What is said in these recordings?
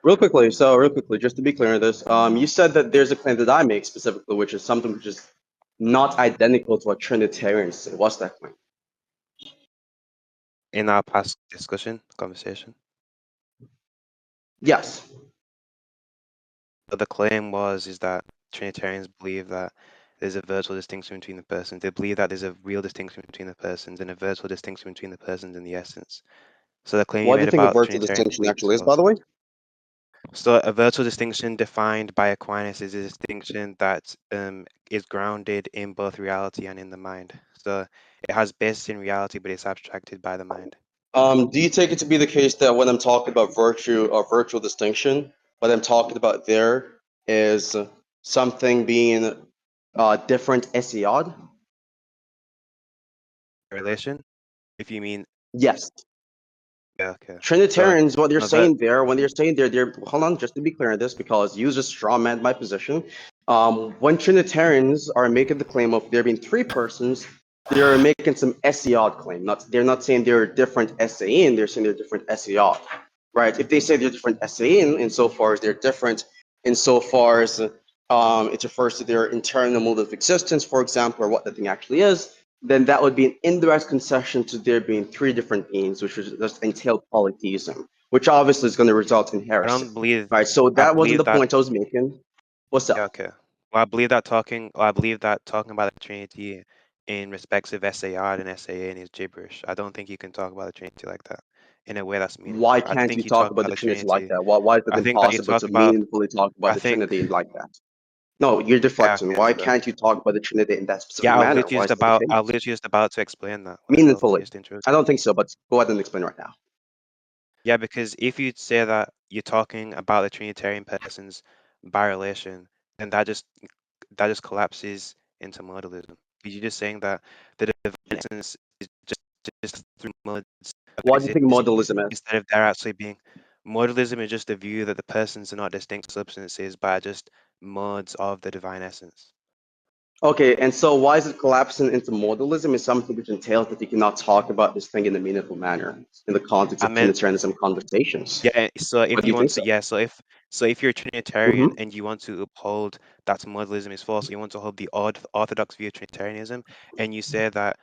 real quickly, just to be clear on this, you said that there's a claim that I make specifically, which is something which is not identical to what Trinitarians say. What's that claim? In our past conversation. Yes. But the claim is that Trinitarians believe that there's a virtual distinction between the persons. They believe that there's a real distinction between the persons and a virtual distinction between the persons and the essence. So the claim you What do you made think a about virtual Trinitarian distinction belief is actually is, by false. the way? So a virtual distinction defined by Aquinas is a distinction that is grounded in both reality and in the mind. So it has basis in reality, but it's abstracted by the mind. Do you take it to be the case that when I'm talking about virtue or virtual distinction, what I'm talking about there is something being different esiod? Relation, if you mean, Yes. yeah, okay. So Trinitarians, what they're no, but saying there, when they're saying they're hold on, just to be clear on this, because you just straw man my position. When Trinitarians are making the claim of there being three persons, they're making some esiod claim. They're not saying they're different SAN, they're saying they're different esiod. Right? If they say they're different SAN, insofar as they're different, insofar as it refers to their internal mode of existence, for example, or what the thing actually is, then that would be an indirect concession to there being three different beings, which would just entail polytheism, which obviously is going to result in I heresy. don't believe. Right? So I that wasn't believe the that. point I was making. What's Yeah, up? okay. Well, I believe that talking about the Trinity in respects of SAR and SAN is gibberish. I don't think you can talk about the Trinity like that in a way that's Why meaningful. I can't you think you talk talk about about the the Trinity like Trinity. that? Why is it I think that you impossible talk to about. meaningfully talk about I the think. Trinity like that? No, you're Yeah, deflecting. okay. Why So can't you talk about the Trinity in that specific yeah, manner? Why is that the I case? was literally just about to explain that when I Meaningfully. finished the intro. I don't think so, but go ahead and explain right now. Yeah, because if you say that you're talking about the Trinitarian persons by relation, then that just collapses into modalism. Because you're just saying that the divine essence is just through modes of What do you think existing modalism is? instead of there actually being. Modalism is just the view that the persons are not distinct substances, but are just modes of the divine essence. Okay, and so why is it collapsing into modalism? Is something which entails that you cannot talk about this thing in a meaningful manner in the context I of meant Trinitarianism conversations. Yeah, so Why if do you you want think to, so? yeah, so if you're a Trinitarian Hmm. and you want to uphold that modalism is false, you want to hold the orthodox view of Trinitarianism, and you say that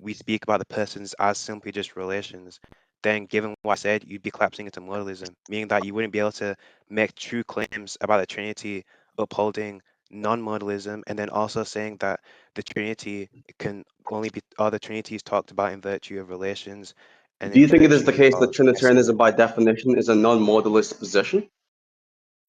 we speak about the persons as simply just relations, then given what I said, you'd be collapsing into modalism, meaning that you wouldn't be able to make true claims about the Trinity, upholding non-modalism, and then also saying that the Trinity can only be, or the Trinity is talked about in virtue of relations and Do in you think it is the virtue case that of essence. Trinitarianism, by definition, is a non-modalist position?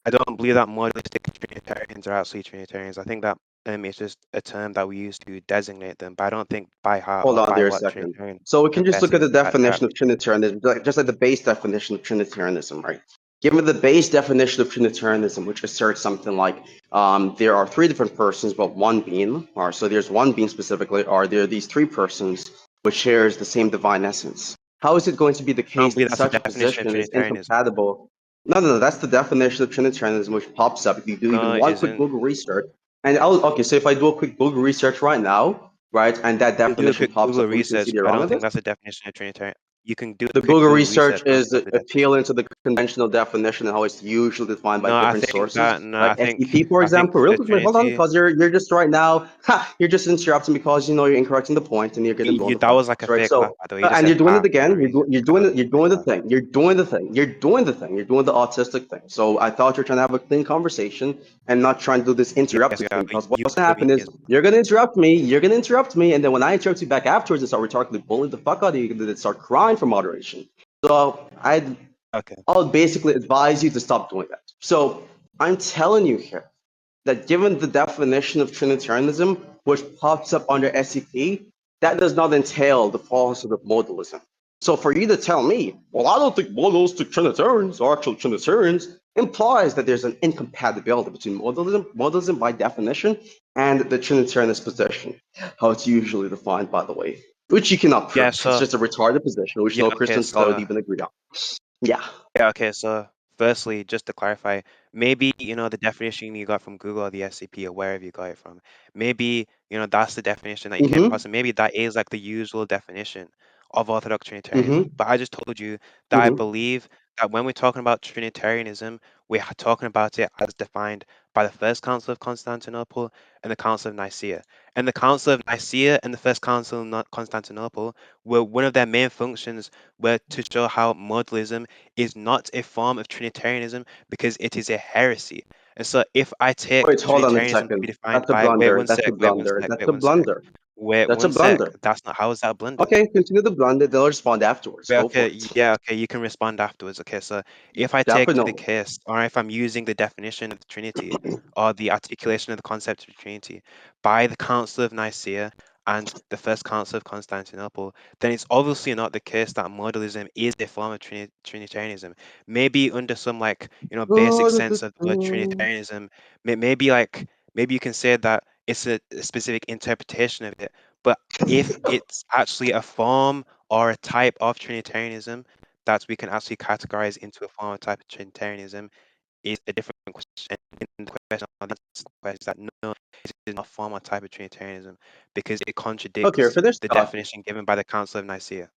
I don't believe that modalistic Trinitarians are actually Trinitarians. I think that it's just a term that we use to designate them, but I don't think by heart Hold or on by there a what second. Trinitarian So we can just look at the confesses that they're definition of actually Trinitarians. Trinitarianism, just like the base definition of Trinitarianism, right? Given the base definition of Trinitarianism, which asserts something like there are three different persons, but one being, or so there's one being specifically, or there are these three persons which shares the same divine essence. How is it going to be the I don't case believe that that's the such a definition of position is Trinitarianism. incompatible? No, no, no, that's the definition of Trinitarianism which pops up if you do even No, it one quick isn't. Google research. And okay, so if I do a quick Google research right now, right, and that You can do a definition quick pops Google up, will you research, concede you're but I wrong don't on think this? that's a definition of Trinitarian. You can do The a quick Google Google research, research but I don't is think that's the definition. appealing to the conventional definition and how it's usually defined by No, I different think sources, that no, like I think SEP, for I think example. Real the quickly, hold on, Trinity. because you're just right now, you're just interrupting because you know you're incorrect in the point and you're getting blown You the that fuck was off, like a right? fake laugh, So, by the way. You just and said you're doing it for no again. reason. That was You're a fake doing the laugh. thing. You're doing the thing. You're doing the thing. You're doing the autistic thing. So I thought you're trying to have a clean conversation and not trying to do this Yes, interrupted you are. thing. Because You what's gonna happen yes. is you're gonna interrupt me. You're gonna interrupt me, and then when I interrupt you back afterwards and start rhetorically bullying the fuck out of you, you're gonna start crying for moderation. So Okay. I'll basically advise you to stop doing that. So I'm telling you here that given the definition of Trinitarianism, which pops up under SEP, that does not entail the falsehood of modalism. So for you to tell me, well, I don't think modalistic Trinitarians are actual Trinitarians, implies that there's an incompatibility between modalism by definition, and the Trinitarianist position, how it's usually defined, by the way, which you cannot Yeah, prove. It's so just a retarded position, which yeah, no okay, Christian scholar would even agree on. Yeah. so firstly, just to clarify, maybe the definition you got from Google or the SCP or wherever you got it from, maybe that's the definition that you came across, Mm-hmm. and maybe that is like the usual definition of Orthodox Mm-hmm. Trinitarianism. But I just told you that I Mm-hmm. believe that when we're talking about Trinitarianism, we're talking about it as defined by the First Council of Constantinople and the Council of Nicaea. And the Council of Nicaea and the First Council of Constantinople were one of their main functions were to show how modalism is not a form of Trinitarianism because it is a heresy. And so if I take Wait, hold on a Trinitarianism to be second. defined That's a by blunder. That's a blunder. That's a blunder. wait That's a one sec, blunder. that's not, how is that a blunder? Okay, continue the blunder. They'll respond afterwards. Wait, Go for okay, it. yeah, okay, you can respond afterwards. Okay, so if I take the Definitely. case, or if I'm using the definition of the Trinity, or the articulation of the concept of the Trinity by the Council of Nicaea and the First Council of Constantinople, then it's obviously not the case that modalism is a form of Trinitarianism. Maybe under some, like, basic sense of the word Trinitarianism, maybe like, maybe you can say that it's a specific interpretation of it, but if it's actually a form or a type of Trinitarianism that we can actually categorize into a form of type of Trinitarianism is a different question. And the question is that no, it is not a form or type of Trinitarianism because it Okay, contradicts finish the thought. definition given by the Council of Nicaea.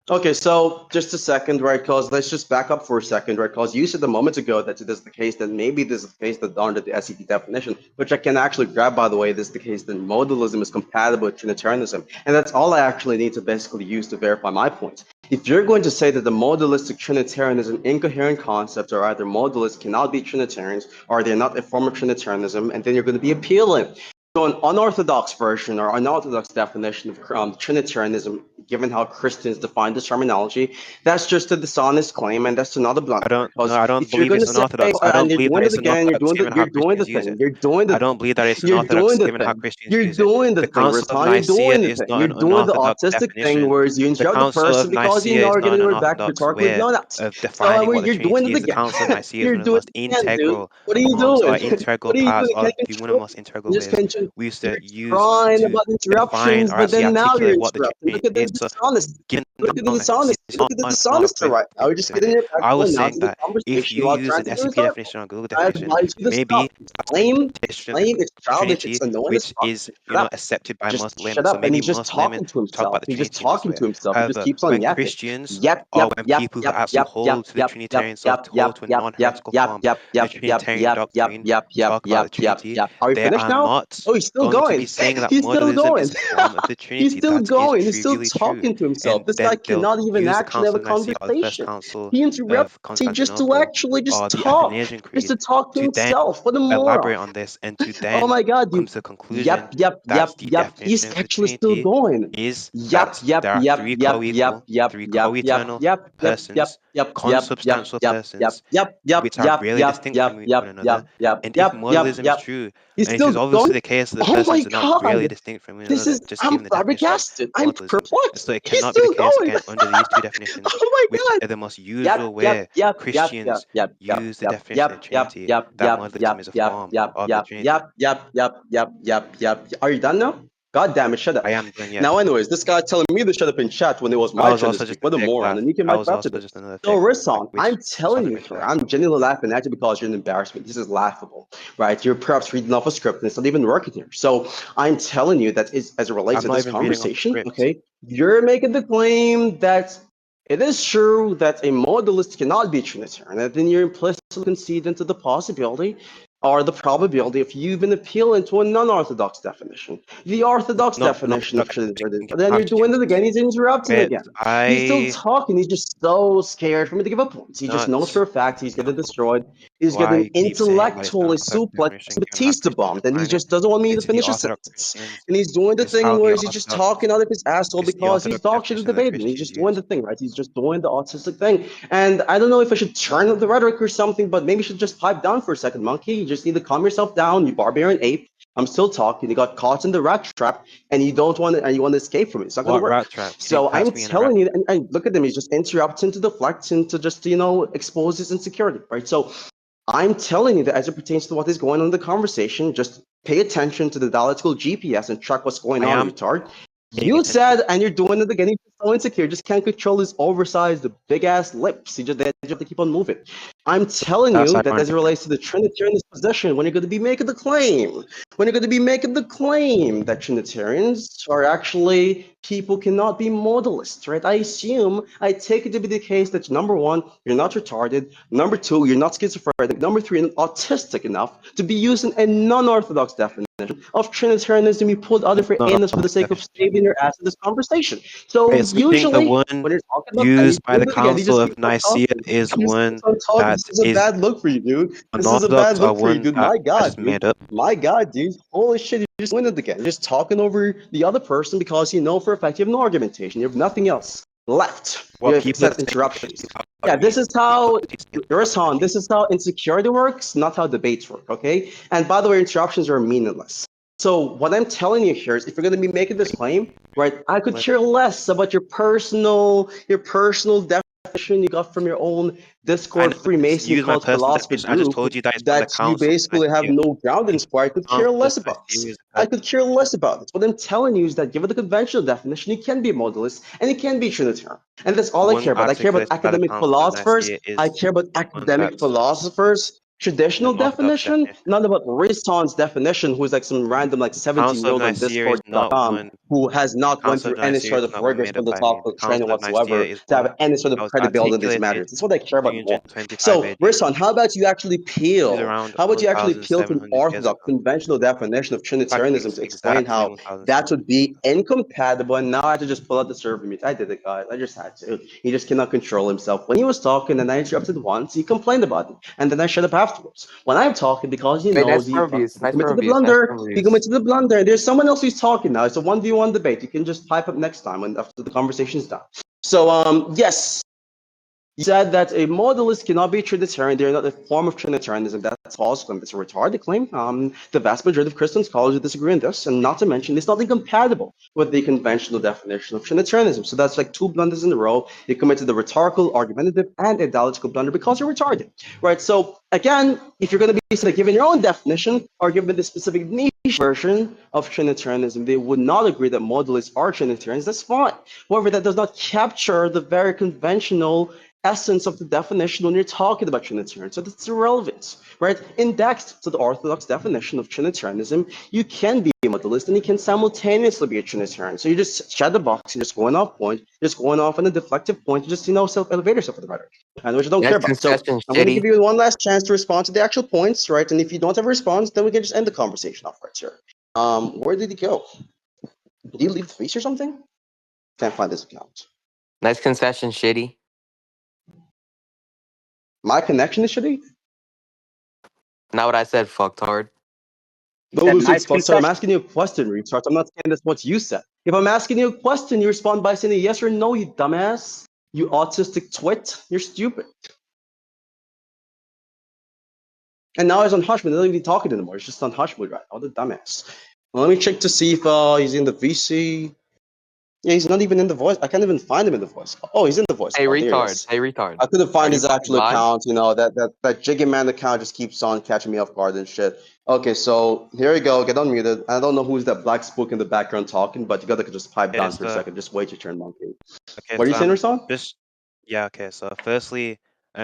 Okay, so just a second, right? Because let's just back up for a second, right? Because you said a moment ago that it is the case that maybe this is the case that under the SET definition, which I can actually grab, by the way, this is the case that modalism is compatible with Trinitarianism. And that's all I actually need to basically use to verify my point. If you're going to say that the modalistic Trinitarian is an incoherent concept, or either modalists cannot be Trinitarians, or they're not a form of Trinitarianism, and then you're going to be appealing to an unorthodox version or unorthodox definition of Trinitarianism, given how Christians define this terminology, that's just a dishonest claim, and that's another blunder. Because I don't if you're believe going to it's say, unorthodox. I and don't you're believe doing that it it's again, you're unorthodox doing the, given how you're doing the Christians use thing, it. you're doing the I don't thing, believe that it's you're doing unorthodox the given how thing, Christians you're use it. doing the The thing, Council of Rizhan, you're Nicaea doing the is thing, not you're an doing the unorthodox autistic thing, definition. whereas you The injure the Council of person because you Nicaea know is you're not getting an rid back unorthodox rhetorically. way No, that. of So defining what the you're doing Trinity it is. The again. Council of Nicaea is You're one of the doing most it again, dude. integral What are you forms or doing? integral What are you parts, doing? You or can't one of the control. most integral You just ways can't. we used You're to use crying to about define interruptions, or but actually then now you're articulate what the interrupting. Look Trinity at the is. So dishonesty. given Look at the that dishonesty. it's Look at the not a dishonesty point right now. We're just of getting it. it back I was going now saying to the that if conversation you while use trying an to do SCP his definition or Google I definition, advise you to stop. maybe that's the It's interpretation of the lame, it's childish, it's Trinity, annoying as which fuck. is, Shut up. accepted by Just Muslims. shut So up. And maybe he's just Muslim talking to talk about himself. the He's just Trinity in this talking way. to himself. He just However, keeps on when yapping. Christians Yep, or yep, when yep, people who yep, actually yep, yep, hold to the yep, yep, Trinitarian yep, self, to yep, hold to a yep, yep, non-heretical yep, form yep, of the yep, yep, Trinitarian yep, yep, doctrine, yep, yep, talk about yep, the yep, Trinity, yep. Are we they finished are now? not Oh, he's still going to be going. saying that He's still modalism is going. a form of the He's Trinity. still That is going. He's still trivially true. talking to himself. And This guy then they'll cannot even use the actually have Council a of Nicaea or the First conversation. Council He interrupts of you just to Constantinople actually or just the talk. Athanasian Just to Creed talk to to then himself. What a moron. elaborate on this and to Oh then my God, come you. to the conclusion Yep, yep, that yep, the yep. He's definition of the actually still Trinity going. is Yep, that yep, there are yep, three yep, yep, co-equal, yep, three yep, yep, co-eternal yep, yep, yep, persons, yep, yep, yep, consubstantial yep, yep, persons, yep, yep, which are yep, really yep, distinct from yep, one yep, another. yep, yep, And if yep, yep, modalism is yep. true, He's and it is still obviously going. the case that the Oh my persons are not really God. distinct from one This another, is, just I'm given the definition of flabbergasted. I'm modalism. And perplexed. so it He's cannot be the still case going. again under these two definitions, Oh my which God. are the most Yep, usual yep, way yep, yep, yep, Christians yep, yep, use the yep, definition of yep, yep, Trinity, yep, that yep, modalism yep, is a yep, form yep, of the yep, Trinity. yep, yep, yep, yep, yep, yep. Are you done now? God damn it, shut up. I am done, yes. Now, anyways, this guy telling me to shut up in chat when it was I my was turn to also speak. just What a a fake moron. laugh. And he came I back was after also this. just another So, fake laugh, Risson, which I'm was telling also you, mentioned sir, earlier. I'm genuinely laughing at you because you're an embarrassment. This is laughable, right? You're perhaps reading off a script and it's not even working here. So, I'm telling you that is, as it relates I'm to not this even reading off a conversation, script. okay, you're making the claim that it is true that a modalist cannot be Trinitarian, and then you're implicitly conceding to the possibility or the probability of you even appealing to a non-orthodox definition. The orthodox Not definition of orthodox Trinitarianism. thinking But then you're doing it questions. again, he's interrupting Wait, again. He's still I talking, he's just so scared for me to give up points. He just knows not for a fact he's getting destroyed. He's getting why keep saying that it's an intellectually orthodox suplexed, definition given how Batista Christians bombed, and he define it. just doesn't want me to It's the finish a orthodox sentence. Christians. And he's doing the It's thing how where the he's just orthodox talking out of his asshole it's the because he's orthodox dog shit at definition the that debate. And he's Christians just doing use. the thing, right? He's just doing the autistic thing. And I don't know if I should turn up the rhetoric or something, but maybe you should just pipe down for a second, monkey. You just need to calm yourself down, you barbarian ape. I'm still talking. You got caught in the rat trap, and you don't want to, and you want to escape from it. It's not going to What work. rat trap? You didn't So catch I'm me in a rat telling you, and look at him. He's just interrupting to deflect and to just expose his insecurity, right? So I'm telling you that as it pertains to what is going on in the conversation, just pay attention to the dialectical GPS and track what's going I on, am retard. paying You attention. said, and you're doing it again. He's so insecure, just can't control his oversized, big ass lips. He just they have to keep on moving. I'm telling That's you that as ironic. it relates to the Trinitarianist position, when you're going to be making the claim, that Trinitarians are actually people cannot be modalists, right? I take it to be the case that number one, you're not retarded. Number two, you're not schizophrenic. Number three, you're not autistic enough to be using a non-orthodox definition of Trinitarianism. You pulled out of your Not anus for the sake of saving your ass in this conversation. So okay, so you think the usually, one when you're talking about that, you used by do the it again. You Council just of keep on Nicaea talking. is You just keep one on talking. that This is a is bad look for you, dude. This is a bad unorthodox, or look for you, one dude. that My I God, just dude. made up? My God, dude. Holy shit, you just win it again. You're just talking over the other person because you know for a fact you have no argumentation. You have nothing else left. You What have people are except saying interruptions. is Yeah, you. this is how, Rizhan, this is how insecurity works, not how debates work, okay? And by the way, interruptions are meaningless. So what I'm telling you here is if you're going to be making this claim, right, I could care less about your personal definition you got from your own I Discord never Freemason used my cult personal philosophy definition. I just group told you that it's from the that you Council of basically have Nicaea. no ground in The for. I could care Council of less about this. Nicaea is I could care less about this. What I'm telling you is that given the conventional definition, you can be a modalist and you can be Trinitarian. And that's all the I one care about. I care about articulated by the academic Council of philosophers. Nicaea I is care about one academic that's philosophers' traditional an orthodox definition, definition. not about Riztan's definition, who's like some random like The Council of 17-year-old on Nicaea is not discord.com one. who has not went Council through of any Nicaea sort is of not one rigorous made up by me. The philosophical training Council of Nicaea whatsoever is to one have any sort that of was credibility in these articulated matters. That's what I care about more. 325 So, AD, Riztan, how about you actually which is peel? around How about you actually peel to an 1,700 years orthodox, ago. conventional definition of Exactly, Trinitarianism to explain exactly how that 1,700 would be incompatible? And now I had to just pull out the server mute. I did it, guys. I just had to. He just cannot control himself. When he was talking and I interrupted once, he complained about it. And then I shut up afterwards. When I'm talking, because he Hey, knows nice he for reviews. fucking Nice for committed the reviews. Nice blunder. for He reviews. committed the blunder. And there's someone else who's talking now. It's a 1v1 debate. You can just pipe up next time when after the conversation's done. So, yes, you said that a modalist cannot be Trinitarian. They're not a form of Trinitarianism. That's false claim. It's a retarded claim. The vast majority of Christian scholars would disagree on this, and not to mention, it's not incompatible with the conventional definition of Trinitarianism. So that's like two blunders in a row. You committed the rhetorical, argumentative, and ideological blunder because you're retarded, right? So again, if you're going to be sort of given your own definition or given the specific niche version of Trinitarianism, they would not agree that modalists are Trinitarians. That's fine. However, that does not capture the very conventional essence of the definition when you're talking about Trinitarian. So that's irrelevant, right? Indexed to the Orthodox definition of Trinitarianism, you can be a modalist and you can simultaneously be a Trinitarian. So you just shed the box, you're just going off point, you're just going off on a deflective point, you just, self-elevate yourself for the matter, and which I don't Nice care about. So concession, I'm going to give shitty. you one last chance to respond to the actual points, right? And if you don't have a response, then we can just end the conversation off right here. Where did he go? Did he leave the face or something? Can't find his account. Nice concession, shitty. My connection is shitty? Not what I said, fucktard. No, who says fuck? Sorry, I'm asking you a question, retard. I'm not saying that's what you said. If I'm asking you a question, you respond by saying a yes or no, you dumbass. You autistic twit. You're stupid. And now he's on hush mode. He's not even talking anymore. He's just on hush mode right now. The dumbass. Well, let me check to see if he's in the VC. Yeah, he's not even in the voice. I can't even find him in the voice. Oh, he's in the voice. Hey, Oh, there he retard. is. Hey, retard. I couldn't Are find you his fucking actual live? account. That Jiggy Man account just keeps on catching me off guard and shit. Okay, so here we go. Get unmuted. I don't know who's that black spook in the background talking, but you gotta just pipe Okay, down for a so second. Just wait your turn, monkey. okay, What are you so saying, I'm Rasan? just yeah, okay. So firstly,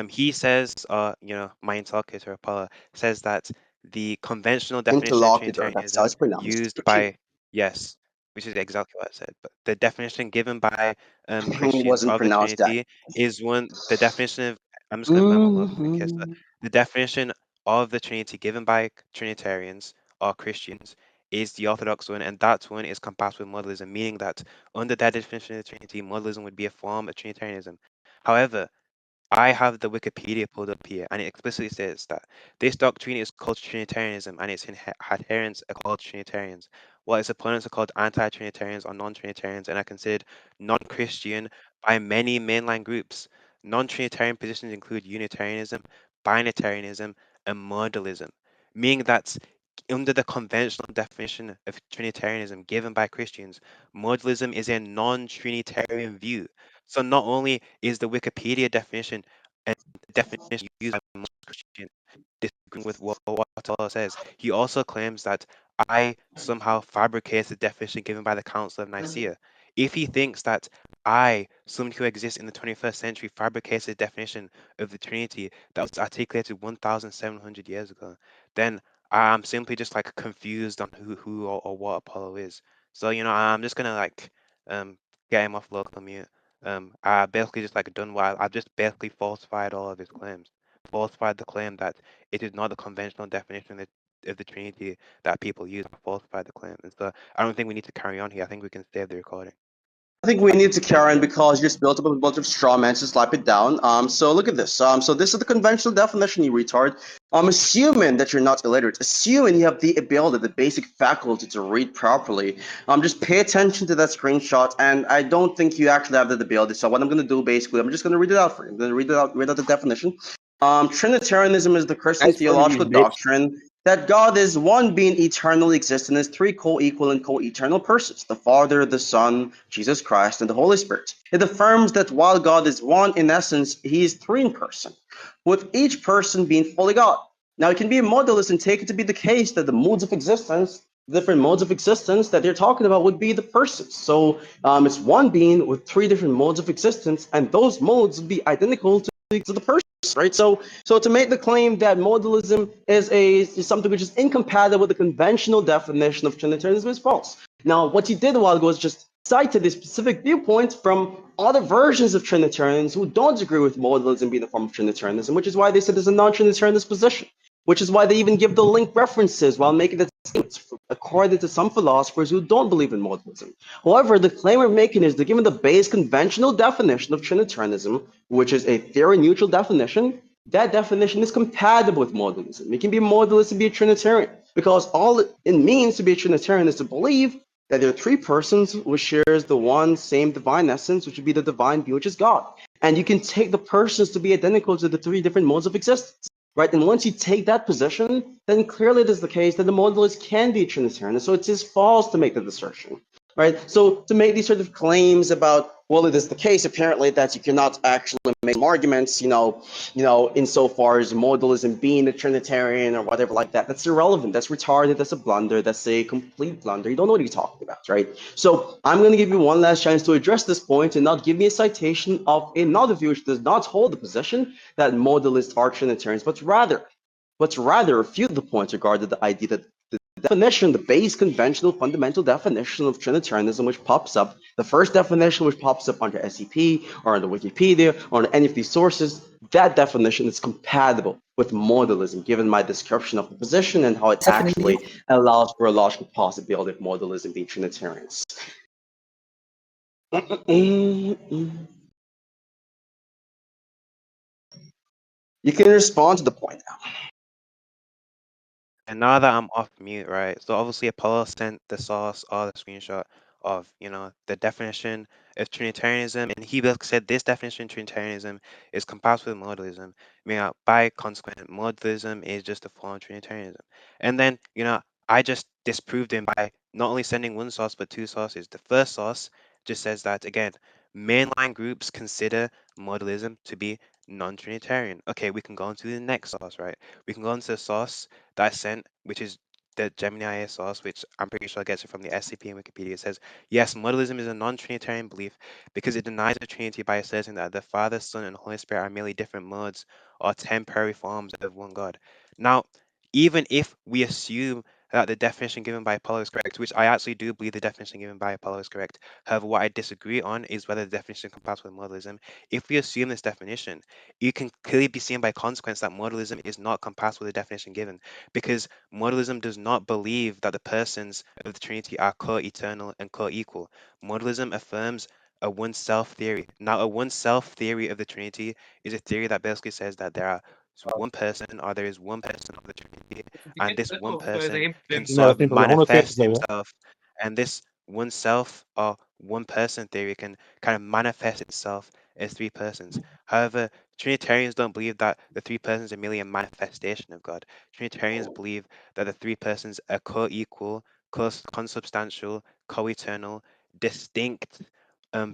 he says, my interlocutor Apollo says that the conventional definition of Interlocutor. That's how Trinitarianism it's pronounced. used by yes, which is exactly what I said, but the definition given by It Christians wasn't of the pronounced that. Trinity is one. The definition of I'm just gonna memo look. Okay, so Mm-hmm. the definition of the Trinity given by Trinitarians or Christians is the Orthodox one, and that one is compatible with modalism, meaning that under that definition of the Trinity, modalism would be a form of Trinitarianism. However, I have the Wikipedia pulled up here, and it explicitly says that this doctrine is called Trinitarianism, and its adherents are called Trinitarians, while its opponents are called anti-Trinitarians or non-Trinitarians, and are considered non-Christian by many mainline groups. Non-Trinitarian positions include Unitarianism, Binitarianism, and Modalism, meaning that under the conventional definition of Trinitarianism given by Christians, modalism is a non-Trinitarian view. So not only is the Wikipedia definition and the definition used by most Christians disagreeing with what Allah says, he also claims that I somehow fabricated the definition given by the Council of Nicaea. If he thinks that someone who exists in the 21st century, fabricates a definition of the Trinity that was articulated 1,700 years ago, then I'm simply just like confused on who or what Apollo is. So, I'm just gonna like get him off local mute. I basically just like done what I've just basically falsified all of his claims. Falsified the claim that it is not the conventional definition of the Trinity that people use. I falsified the claim. And so I don't think we need to carry on here. I think we can save the recording. I think we need to carry on because you just built up a bunch of straw men to slap it down. So look at this. So this is the conventional definition, you retard. Assuming that you're not illiterate, assuming you have the ability, the basic faculty to read properly. Just pay attention to that screenshot, and I don't think you actually have that ability. So what I'm going to do, basically, I'm just going to read it out for you. I'm going to read out the definition. Trinitarianism is the Christian That's funny, theological bitch. doctrine that God is one being eternally existent as three co-equal and co-eternal persons, the Father, the Son, Jesus Christ, and the Holy Spirit. It affirms that while God is one in essence, he is three in person, with each person being fully God. Now, it can be a modalist and take it to be the case that the modes of existence, different modes of existence that they're talking about would be the persons. So it's one being with three different modes of existence, and those modes would be identical to the person. Right, so to make the claim that modalism is something which is incompatible with the conventional definition of Trinitarianism is false. Now, what you did a while ago is just cited a specific viewpoint from other versions of Trinitarians who don't agree with modalism being a form of Trinitarianism, which is why they said there's a non-Trinitarianist position, which is why they even give the link references while making the statements, according to some philosophers who don't believe in modalism. However, the claim we're making is that given the base conventional definition of Trinitarianism, which is a theory-neutral definition, that definition is compatible with modalism. It can be modalist to be a Trinitarian, because all it means to be a Trinitarian is to believe that there are three persons which shares the one same divine essence, which would be the divine being, which is God. And you can take the persons to be identical to the three different modes of existence. Right, and once you take that position, then clearly it is the case that the modalist can be a Trinitarian. And so it is false to make that assertion. Right, so to make these sort of claims about, well, it is the case apparently that you cannot actually make some arguments, insofar as modalism being a Trinitarian or whatever like that, that's irrelevant, that's retarded, that's a blunder, that's a complete blunder. You don't know what you're talking about, right? So I'm going to give you one last chance to address this point and not give me a citation of another view which does not hold the position that modalists are Trinitarians, but rather refute the point regarding the idea that the definition, the base conventional fundamental definition of Trinitarianism, which pops up, the first definition which pops up under SEP or under Wikipedia or on any of these sources, that definition is compatible with modalism, given my description of the position and how it actually allows for a logical possibility of modalism being Trinitarians. You can respond to the point now. And now that I'm off mute, right? So obviously Apollo sent the source or the screenshot of, the definition of Trinitarianism, and he basically said this definition of Trinitarianism is compatible with modalism. By consequent, modalism is just a form of Trinitarianism. And then, I just disproved him by not only sending one source but two sources. The first source just says that again, mainline groups consider modalism to be non-Trinitarian. Okay, we can go on to the next source, right? We can go on to the source that I sent, which is the Gemini IA source, which I'm pretty sure gets it from the SCP and Wikipedia. It says, yes, modalism is a non-Trinitarian belief because it denies the Trinity by asserting that the Father, Son, and Holy Spirit are merely different modes or temporary forms of one God. Now, even if we assume that the definition given by Apollo is correct, which I actually do believe the definition given by Apollo is correct. However, what I disagree on is whether the definition is compatible with modalism. If we assume this definition, it can clearly be seen by consequence that modalism is not compatible with the definition given, because modalism does not believe that the persons of the Trinity are co-eternal and co-equal. Modalism affirms a one-self theory. Now, a one-self theory of the Trinity is a theory that basically says that there is one person of the Trinity, and this one person can sort of manifest himself, and this one self or one person theory can kind of manifest itself as three persons. However, Trinitarians don't believe that the three persons are merely a manifestation of God. Trinitarians believe that the three persons are co-equal, consubstantial, co-eternal, distinct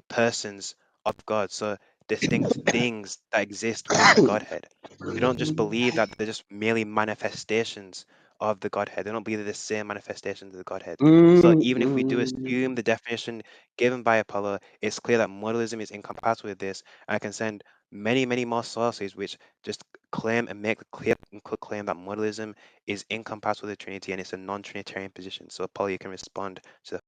persons of God. So distinct things that exist within the Godhead. They don't just believe that they're just merely manifestations of the Godhead. They don't believe they're the same manifestations of the Godhead. So even if we do assume the definition given by Apollo, it's clear that modalism is incompatible with this. And I can send many, many more sources which just claim and make the clear and cut claim that modalism is incompatible with the Trinity and it's a non-Trinitarian position. So Apollo, you can respond to that.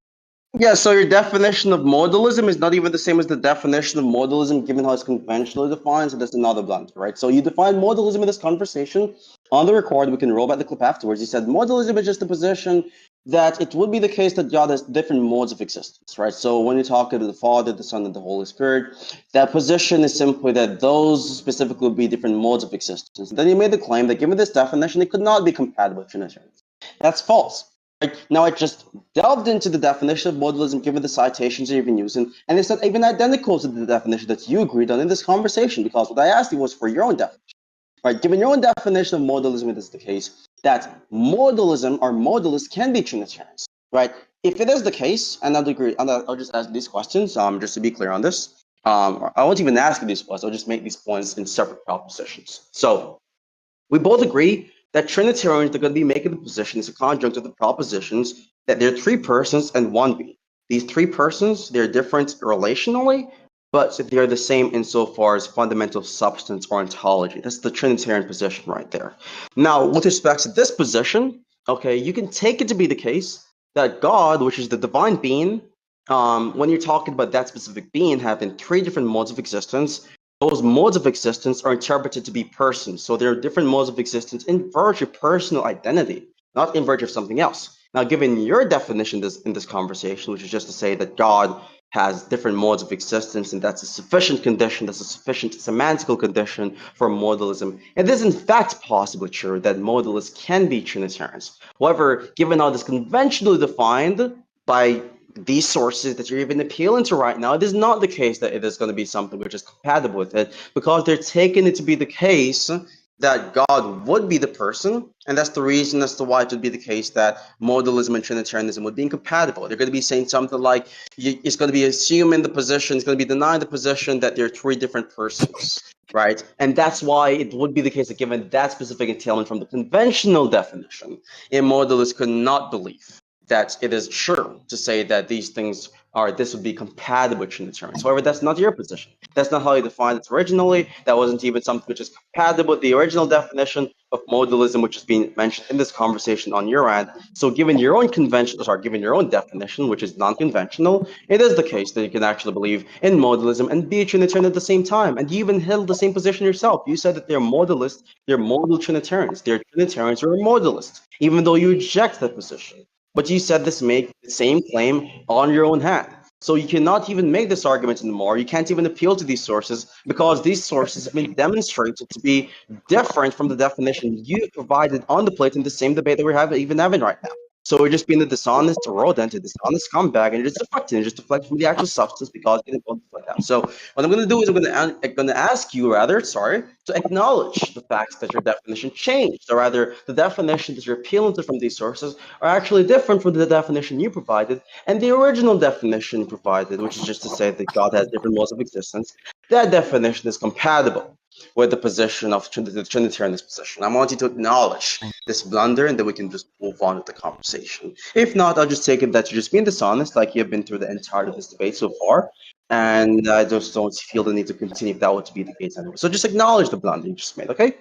Yeah, so your definition of modalism is not even the same as the definition of modalism given how it's conventionally defined, so that's another blunder, right? So you define modalism in this conversation on the record, we can roll back the clip afterwards. You said modalism is just the position that it would be the case that God has different modes of existence, right? So when you talk about the Father, the Son, and the Holy Spirit, that position is simply that those specifically would be different modes of existence. Then you made the claim that given this definition, it could not be compatible with Trinitarianism. That's false. Right? Now, I just delved into the definition of modalism given the citations you've been using, and it's not even identical to the definition that you agreed on in this conversation, because what I asked you was for your own definition. Right? Given your own definition of modalism, it is the case that modalism or modalists can be Trinitarians. Right? If it is the case, and I'll agree, and I'll just ask these questions, just to be clear on this. I won't even ask you these points. I'll just make these points in separate propositions. So we both agree that Trinitarians are going to be making the position as a conjunct of the propositions that there are three persons and one being. These three persons, they're different relationally, but they're the same insofar as fundamental substance or ontology. That's the Trinitarian position right there. Now, with respect to this position, okay, you can take it to be the case that God, which is the divine being, when you're talking about that specific being having three different modes of existence, those modes of existence are interpreted to be persons. So there are different modes of existence in virtue of personal identity, not in virtue of something else. Now, given your definition in this conversation, which is just to say that God has different modes of existence, and that's a sufficient condition, that's a sufficient semantical condition for modalism. It is in fact possibly true that modalists can be Trinitarians. However, given how it is conventionally defined by these sources that you're even appealing to right now, it is not the case that it is going to be something which is compatible with it, because they're taking it to be the case that God would be the person, and that's the reason as to why it would be the case that modalism and Trinitarianism would be incompatible. They're going to be saying something like, it's going to be assuming the position, it's going to be denying the position that there are three different persons, right? And that's why it would be the case that given that specific entailment from the conventional definition, a modalist could not believe that it is true to say that these things this would be compatible with Trinitarians. However, that's not your position. That's not how you defined it originally. That wasn't even something which is compatible with the original definition of modalism, which is being mentioned in this conversation on your end. So given your own given your own definition, which is non-conventional, it is the case that you can actually believe in modalism and be a Trinitarian at the same time. And you even held the same position yourself. You said that they're modalists, they're modal Trinitarians. They're Trinitarians who are modalists, even though you reject that position. But you said this make the same claim on your own hand. So you cannot even make this argument anymore. You can't even appeal to these sources because these sources have been demonstrated to be different from the definition you provided on the plate in the same debate that we're having right now. So we're just being a dishonest rodent, a dishonest scumbag, and you're just deflecting from the actual substance because you didn't vote like that. So what I'm going to do is I'm going to ask you to acknowledge the facts that your definition changed, or rather the definition that you're appealing to from these sources are actually different from the definition you provided and the original definition you provided, which is just to say that God has different modes of existence. That definition is compatible with the position of the Trinitarianist position. I want you to acknowledge this blunder, and then we can just move on with the conversation. If not, I'll just take it that you're just being dishonest, like you've been through the entire of this debate so far, and I just don't feel the need to continue if that were to be the case anyway. So just acknowledge the blunder you just made, okay?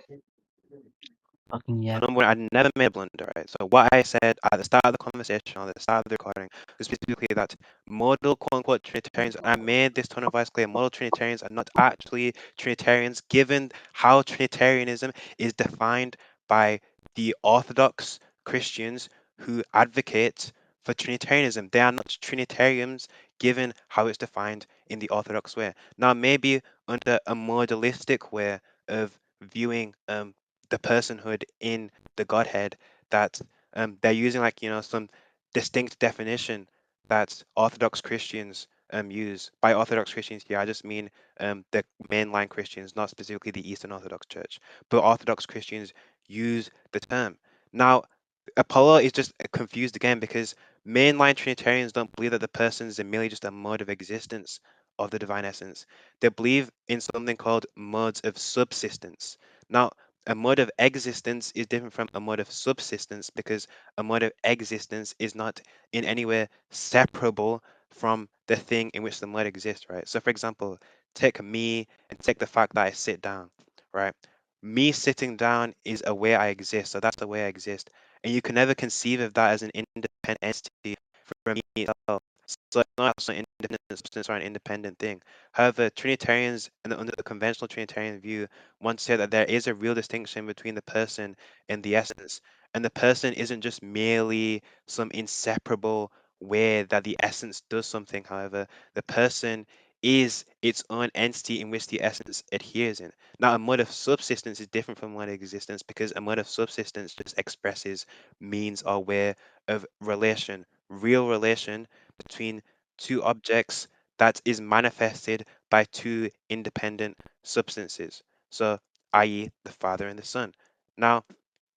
Fucking yeah. Number one, I never made a blunder, right? So what I said at the start of the conversation, or the start of the recording, was specifically that model quote-unquote Trinitarians, and I made this tone of voice clear, model Trinitarians are not actually Trinitarians, given how Trinitarianism is defined by the Orthodox Christians who advocate for Trinitarianism. They are not Trinitarians, given how it's defined in the Orthodox way. Now, maybe under a modalistic way of viewing the personhood in the Godhead, that they're using some distinct definition that Orthodox Christians use. By Orthodox Christians here, I just mean the mainline Christians, not specifically the Eastern Orthodox Church, but Orthodox Christians use the term. Now, Apollo is just confused again because mainline Trinitarians don't believe that the person is merely just a mode of existence of the divine essence. They believe in something called modes of subsistence. Now, A mode of existence is different from a mode of subsistence because a mode of existence is not in any way separable from the thing in which the mode exists, right? So, for example, take me and take the fact that I sit down, right? Me sitting down is a way I exist, so that's the way I exist. And you can never conceive of that as an independent entity from me itself. So it's not also an independent substance or an independent thing. However, Trinitarians, and under the conventional Trinitarian view, want to say that there is a real distinction between the person and the essence. And the person isn't just merely some inseparable way that the essence does something, however. The person is its own entity in which the essence adheres in. Now, a mode of subsistence is different from mode of existence because a mode of subsistence just expresses means or way of relation, real relation between two objects that is manifested by two independent substances. So, i.e., the Father and the Son. Now,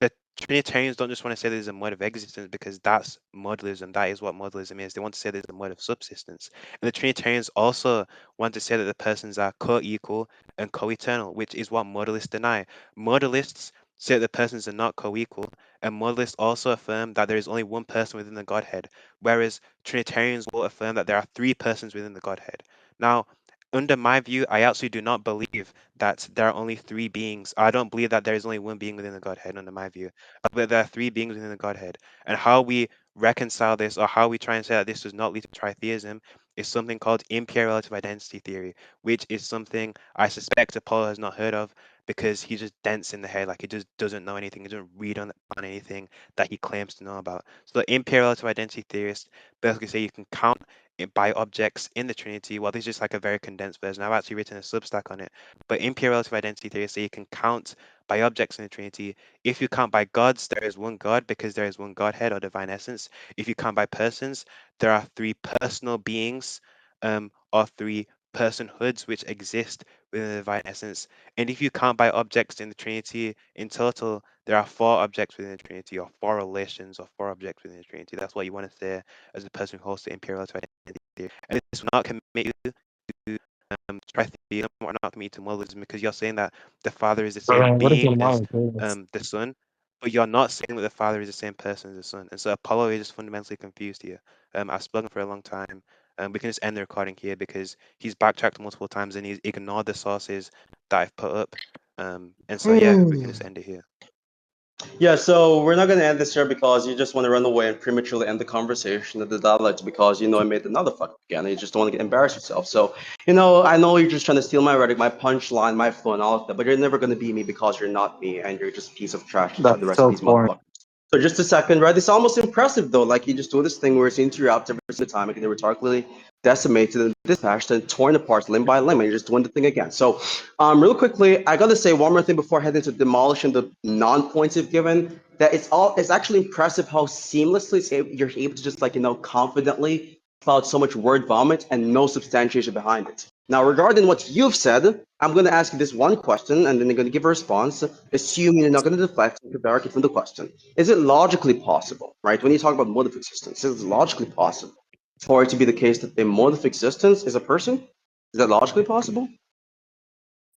the Trinitarians don't just want to say there's a mode of existence because that's modalism. That is what modalism is. They want to say there's a mode of subsistence. And the Trinitarians also want to say that the persons are co-equal and co-eternal, which is what modalists deny. Modalists say that the persons are not co-equal, and modalists also affirm that there is only one person within the Godhead, whereas Trinitarians will affirm that there are three persons within the Godhead. Now, under my view, I actually do not believe that there are only three beings. I don't believe that there is only one being within the Godhead, under my view. I believe there are three beings within the Godhead. And how we reconcile this, or how we try and say that this does not lead to tritheism, is something called impure relative identity theory, which is something I suspect Apollo has not heard of because he's just dense in the head, like he just doesn't know anything, he doesn't read on anything that he claims to know about. So the impure relative identity theorists basically say you can count by objects in the Trinity. Well, this is just like a very condensed version. I've actually written a Substack on it. But impure relative identity theory say you can count by objects in the Trinity. If you count by gods, there is one God because there is one Godhead or divine essence. If you count by persons, there are three personal beings, or three personhoods which exist within the divine essence. And if you count by objects in the Trinity, in total, there are four objects within the Trinity, or four relations, or four objects within the Trinity. That's what you want to say as a person who holds the imperial identity theory. And this will not commit you to tritheism or not commit to modalism because you're saying that the Father is the same What is being your as mind? the Son, but you're not saying that the Father is the same person as the Son. And so Apollo is just fundamentally confused here. I've spoken for a long time. We can just end the recording here because he's backtracked multiple times and he's ignored the sources that I've put up. And so yeah, we can just end it here. Yeah, so we're not going to end this here because you just want to run away and prematurely end the conversation of the dialect because you know I made another fuck again and you just don't want to get embarrassed yourself. So, I know you're just trying to steal my rhetoric, my punchline, my flow, and all of that, but you're never going to be me because you're not me and you're just a piece of trash just like the That's rest of so these boring. motherfuckers. So just a second, right? It's almost impressive though. Like you just do this thing where it's interrupt every single time and they're rhetorically decimated and dispatched and torn apart limb by limb, and you're just doing the thing again. So, real quickly, I gotta say one more thing before heading to demolishing the non-points you've given. That it's actually impressive how seamlessly you're able to just confidently cloud so much word vomit and no substantiation behind it. Now, regarding what you've said, I'm going to ask you this one question, and then you're going to give a response, assuming you're not going to deflect and prepare from the question. Is it logically possible, right? When you talk about mode of existence, is it logically possible for it to be the case that a mode of existence is a person? Is that logically possible?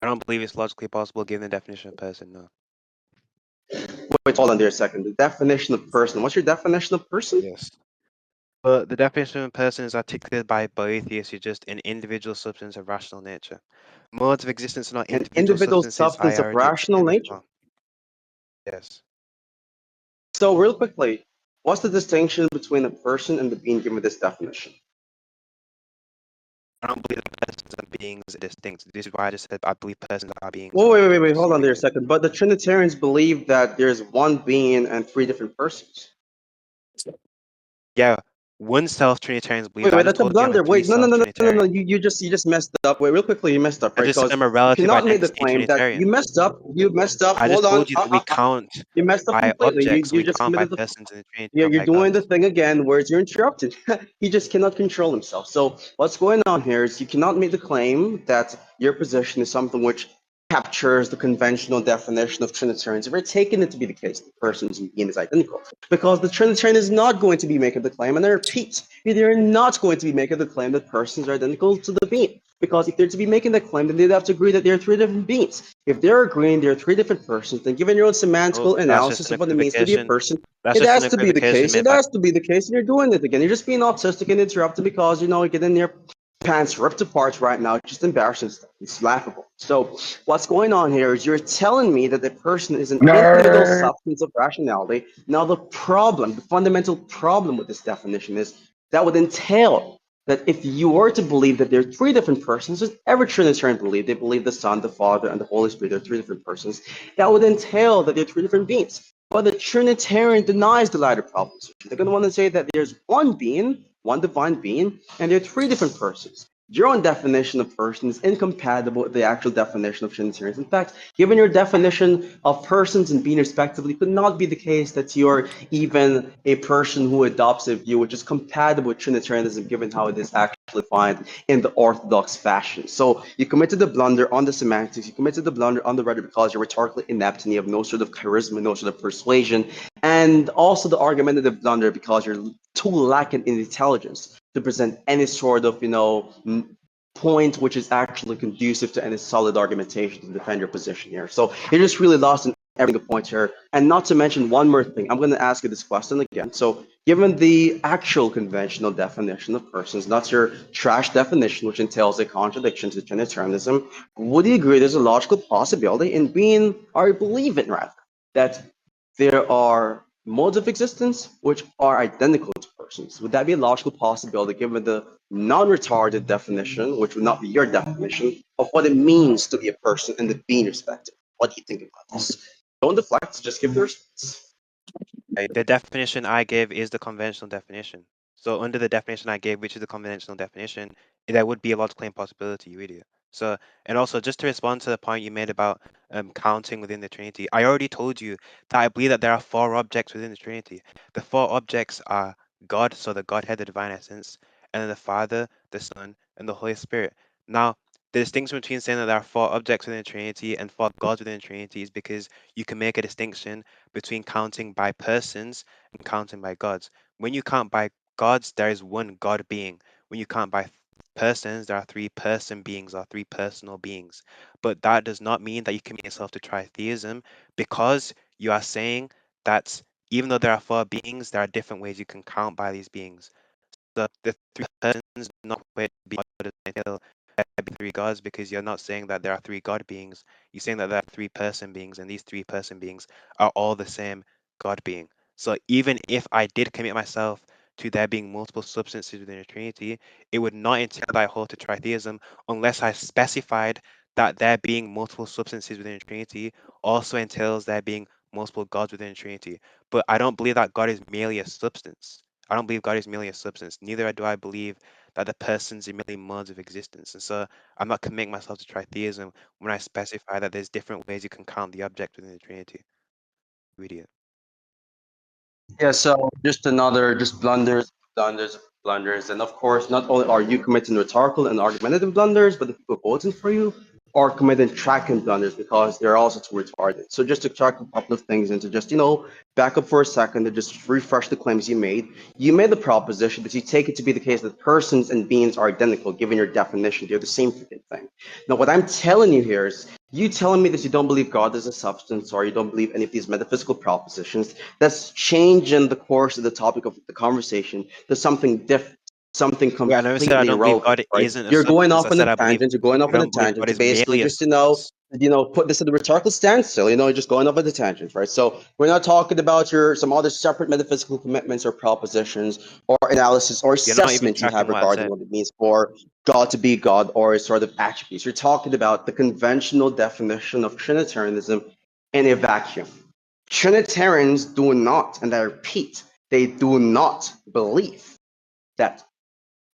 I don't believe it's logically possible given the definition of person, no. Wait, hold on there a second. The definition of person. What's your definition of person? Yes. But the definition of person is articulated by Boethius is just an individual substance of rational nature. Modes of existence are not An individual individual substances. I substance of already rational explained this nature. well. Yes. So, real quickly, what's the distinction between a person and the being given this definition? I don't believe that persons and beings are distinct. This is why I just said I believe persons are beings. Whoa, Not wait, just hold on there a individuals. second. But the Trinitarians believe that there's one being and three different persons. Yeah, one self-Trinitarians believe Wait, that. I just that's a told you I'm a blunder. Wait, no, three-self-Trinitarian. You just messed up. Wait, real quickly, you messed up, I right? just said Because I'm a you relative cannot make the identity claim that Trinitarian. you messed up. You messed up. I just Hold on. told you that we count You messed up by completely. objects, You we just count by committed the. persons in the Trinity, Yeah, not you're by doing the gods. thing again where you're interrupted. He just cannot control himself. So what's going on here is you cannot make the claim that your position is something which captures the conventional definition of Trinitarians. If we're taking it to be the case, the persons and being is identical, because the Trinitarian is not going to be making the claim, and I repeat, they're not going to be making the claim that persons are identical to the being. Because if they're to be making the claim, then they'd have to agree that there are three different beings. If they're agreeing there are three different persons, then given your own semantical That's just analysis an of what it means to be a equivocation. person, That's it just an has to be the equivocation case. made It by. has to be the case, and you're doing it again. You're just being autistic and interrupted because you getting your pants ripped apart right now. It's just embarrassing stuff. It's laughable. So what's going on here is you're telling me that the person is an individual substance of rationality. Now the fundamental problem with this definition is that would entail that if you were to believe that there are three different persons, as every Trinitarian they believe the Son, the Father, and the Holy Spirit are three different persons, that would entail that there are three different beings. But the Trinitarian denies the latter proposition. They're going to want to say that there's one being, one divine being, and there are three different persons. Your own definition of person is incompatible with the actual definition of Trinitarians. In fact, given your definition of persons and being respectively, it could not be the case that you're even a person who adopts a view which is compatible with Trinitarianism, given how it is actually defined in the orthodox fashion. So you committed the blunder on the semantics, you committed the blunder on the rhetoric because you're rhetorically inept and you have no sort of charisma, no sort of persuasion, and also the argumentative blunder because you're too lacking in intelligence to present any sort of, point which is actually conducive to any solid argumentation to defend your position here. So you're just really lost in every single point here. And not to mention one more thing, I'm going to ask you this question again. So given the actual conventional definition of persons, not your trash definition, which entails a contradiction to Trinitarianism, would you agree there's a logical possibility in being, or believing rather, that there are modes of existence which are identical to persons? Would that be a logical possibility given the non-retarded definition, which would not be your definition, of what it means to be a person in the being perspective? What do you think about this? Don't deflect, just give the response. The definition I gave is the conventional definition. So under the definition I gave, which is the conventional definition, there would be a logical impossibility, you idiot. So, and also just to respond to the point you made about counting within the Trinity, I already told you that I believe that there are four objects within the Trinity. The four objects are God, so the Godhead, the divine essence, and then the Father, the Son, and the Holy Spirit. Now, the distinction between saying that there are four objects within the Trinity and four gods within the Trinity is because you can make a distinction between counting by persons and counting by gods. When you count by gods, there is one God being. When you count by persons, there are three person beings or three personal beings. But that does not mean that you commit yourself to tritheism, because you are saying that even though there are four beings, there are different ways you can count by these beings. So the three persons not quite be until be three gods, because you're not saying that there are three God beings. You're saying that there are three person beings, and these three person beings are all the same God being. So even if I did commit myself to there being multiple substances within the Trinity, it would not entail that I hold to tritheism unless I specified that there being multiple substances within the Trinity also entails there being multiple gods within the Trinity. But I don't believe that God is merely a substance. I don't believe God is merely a substance. Neither do I believe that the persons are merely modes of existence. And so I'm not committing myself to tritheism when I specify that there's different ways you can count the object within the Trinity. You idiot. Yeah, so just another, just blunders. And of course, not only are you committing rhetorical and argumentative blunders, but the people voting for you are committing tracking blunders because they're also too retarded. So just to track a couple of things and to just, back up for a second to just refresh the claims you made. You made the proposition that you take it to be the case that persons and beings are identical, given your definition. They're the same freaking thing. Now, what I'm telling you here is, you telling me that you don't believe God is a substance or you don't believe any of these metaphysical propositions, that's changing the course of the topic of the conversation to something different, something Yeah, I never said I completely don't believe irrelevant, God right? isn't a You're going substance. I off on a said I believe tangent, you're going I off on a don't believe tangent God to is basically merely a just, substance. put this at the rhetorical standstill, just going off on the tangent, right? So we're not talking about some other separate metaphysical commitments or propositions or analysis or You're not even assessment you have tracking what I regarding said. what it means for God to be God or a sort of attributes. You're talking about the conventional definition of Trinitarianism in a vacuum. Trinitarians do not, and I repeat, they do not believe that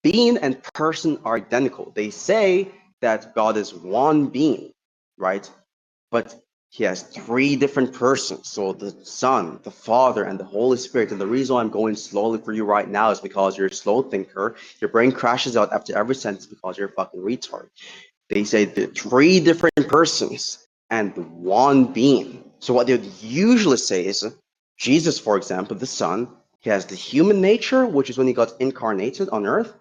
being and person are identical. They say that God is one being, right? But he has three different persons. So the Son, the Father, and the Holy Spirit. And the reason why I'm going slowly for you right now is because you're a slow thinker. Your brain crashes out after every sentence because you're a fucking retard. They say the three different persons and one being. So what they would usually say is Jesus, for example, the Son, he has the human nature, which is when he got incarnated on earth,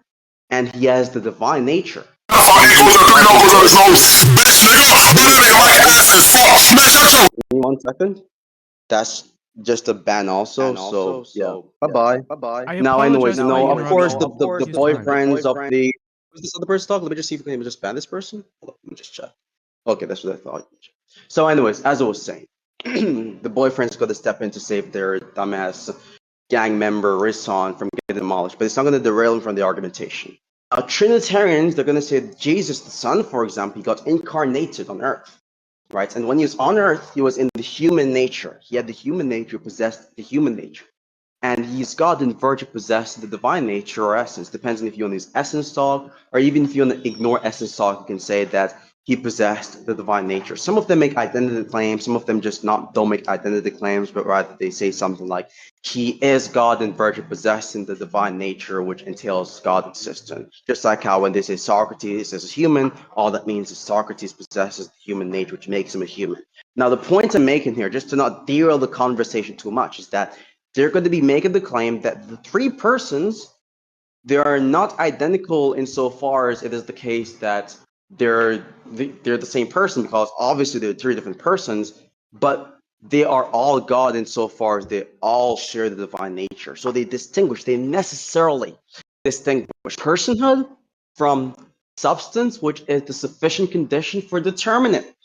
and he has the divine nature, me 1 second. That's just a ban also. So yeah, bye bye. I Now, anyways, apologize for the of course, interruption. the boyfriends of the who's this other person talking? Let me just see if we can just ban this person. Hold on, let me just check. Okay, that's what I thought. So, anyways, as I was saying, the boyfriend's got to step in to save their dumbass gang member RIZZHAN from getting demolished, but it's not going to derail him from the argumentation. Now, Trinitarians, they're going to say that Jesus, the Son, for example, he got incarnated on Earth, right? And when he was on Earth, he was in the human nature. He had the human nature, possessed the human nature. And he's God in virtue possessed the divine nature or essence. Depends on if you want to use essence talk, or even if you want to ignore essence talk, you can say that he possessed the divine nature. Some of them make identity claims, some of them just don't make identity claims, but rather they say something like he is God in virtue possessing the divine nature, which entails God existence. Just like how when they say Socrates is a human, all that means is Socrates possesses the human nature, which makes him a human. Now, the point I'm making here, just to not derail the conversation too much, is that they're going to be making the claim that the three persons, they are not identical insofar as it is the case that they're the same person, because obviously they're three different persons, but they are all God insofar as they all share the divine nature. So they necessarily distinguish personhood from substance, which is the sufficient condition for determinate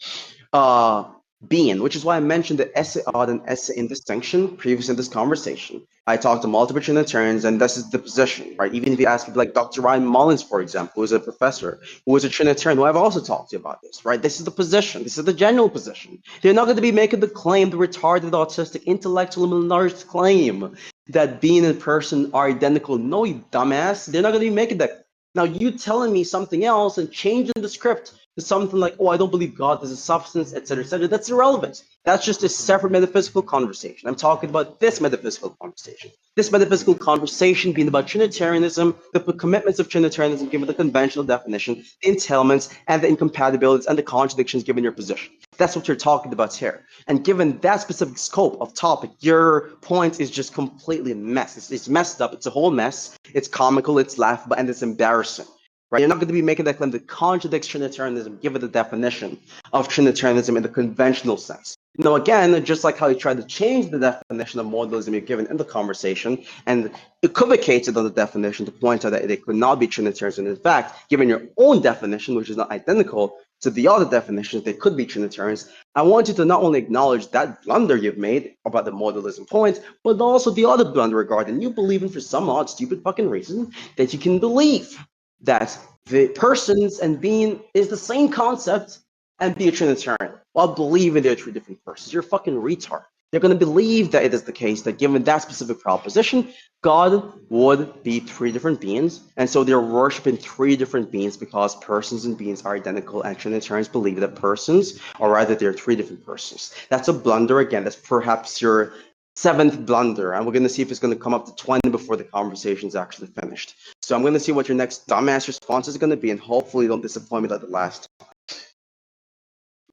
being, which is why I mentioned the essay odd and essay in distinction previously in this conversation. I talked to multiple Trinitarians, and this is the position, right? Even if you ask people like Dr. Ryan Mullins, for example, who is a professor, who is a Trinitarian, who I've also talked to you about this, right? This is the position. This is the general position. They're not going to be making the claim, the retarded, autistic, intellectual, minority claim that being and person are identical. No, you dumbass. They're not going to be making that. Now, you telling me something else and changing the script to something like, oh, I don't believe God is a substance, etc., that's irrelevant. That's just a separate metaphysical conversation. I'm talking about this metaphysical conversation. This metaphysical conversation being about Trinitarianism, the commitments of Trinitarianism given the conventional definition, the entailments, and the incompatibilities and the contradictions given your position. That's what you're talking about here. And given that specific scope of topic, your point is just completely mess. It's messed up. It's a whole mess. It's comical, it's laughable, and it's embarrassing. Right? You're not going to be making that claim that contradicts Trinitarianism, given the definition of Trinitarianism in the conventional sense. Now, again, just like how you tried to change the definition of modalism you're given in the conversation and equivocated on the definition to point out that it could not be Trinitarianism. In fact, given your own definition, which is not identical to the other definitions, they could be Trinitarians. I want you to not only acknowledge that blunder you've made about the modalism point, but also the other blunder regarding you believing for some odd, stupid fucking reason that you can believe that the persons and being is the same concept and be a Trinitarian while believing they're three different persons. You're a fucking retard. They're going to believe that it is the case that given that specific proposition, God would be three different beings. And so they're worshiping three different beings because persons and beings are identical, and Trinitarians believe that persons, or rather they're three different persons. That's a blunder. Again, that's perhaps your seventh blunder, and we're going to see if it's going to come up to 20 before the conversation is actually finished. So I'm going to see what your next dumbass response is going to be, and hopefully you don't disappoint me like the last time.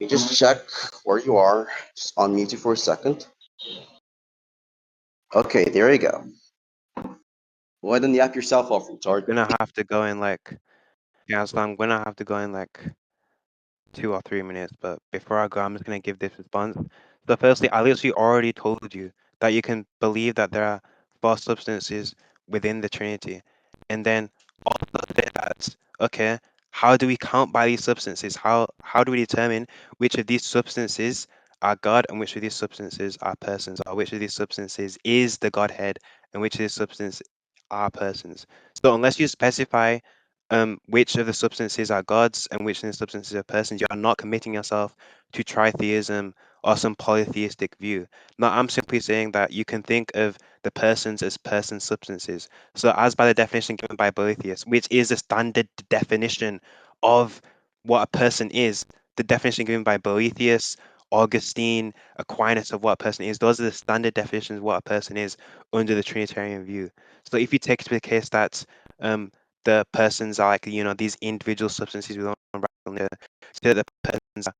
Let me just check where you are. Just unmute you for a second. Okay, there you go. Go ahead and yap yourself off, retard. I'm gonna have to go in like, yeah, so I'm gonna have to go in like 2 or 3 minutes, but before I go, I'm just gonna give this response. So firstly, I literally already told you that you can believe that there are 4 substances within the Trinity, and then also say that, okay, how do we count by these substances? How do we determine which of these substances are God and which of these substances are persons, or which of these substances is the Godhead and which of these substances are persons? So unless you specify which of the substances are gods and which of the substances are persons, you are not committing yourself to tritheism or some polytheistic view. Now, I'm simply saying that you can think of the persons as person substances. So, as by the definition given by Boethius, which is the standard definition of what a person is, the definition given by Boethius, Augustine, Aquinas of what a person is, those are the standard definitions of what a person is under the Trinitarian view. So, if you take to the case that the persons are like, these individual substances with one so the persons are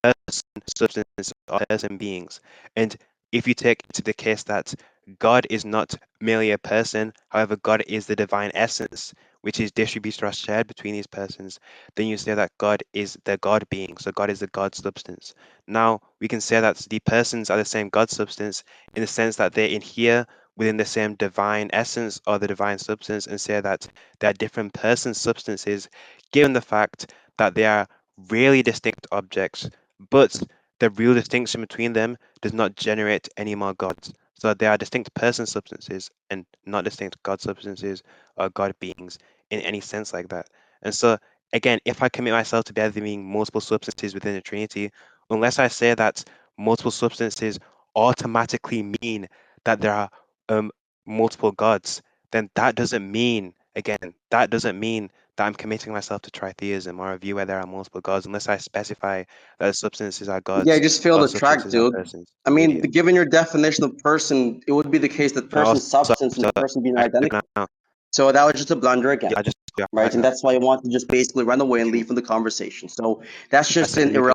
person substances or person beings. And if you take to the case that God is not merely a person, however, God is the divine essence, which is distributed or shared between these persons, then you say that God is the God being. So God is the God substance. Now we can say that the persons are the same God substance in the sense that they adhere within the same divine essence or the divine substance, and say that they are different person substances, given the fact that they are really distinct objects, but the real distinction between them does not generate any more gods. So they are distinct person substances and not distinct God substances or God beings in any sense like that. And so, again, if I commit myself to being multiple substances within the Trinity, unless I say that multiple substances automatically mean that there are multiple gods, then that doesn't mean, again, that doesn't mean that I'm committing myself to tritheism or a view where there are multiple gods, unless I specify that the substances are Yeah, gods you just failed or the track, substances are dude. persons. I I'm an mean, idiot. given your definition of person, it would be the case that And also, person substance and so person being I do identical. now. So that was just a blunder again, Yeah, I just right? And now. that's why you want to just basically run away and leave from the conversation. So that's I just said an you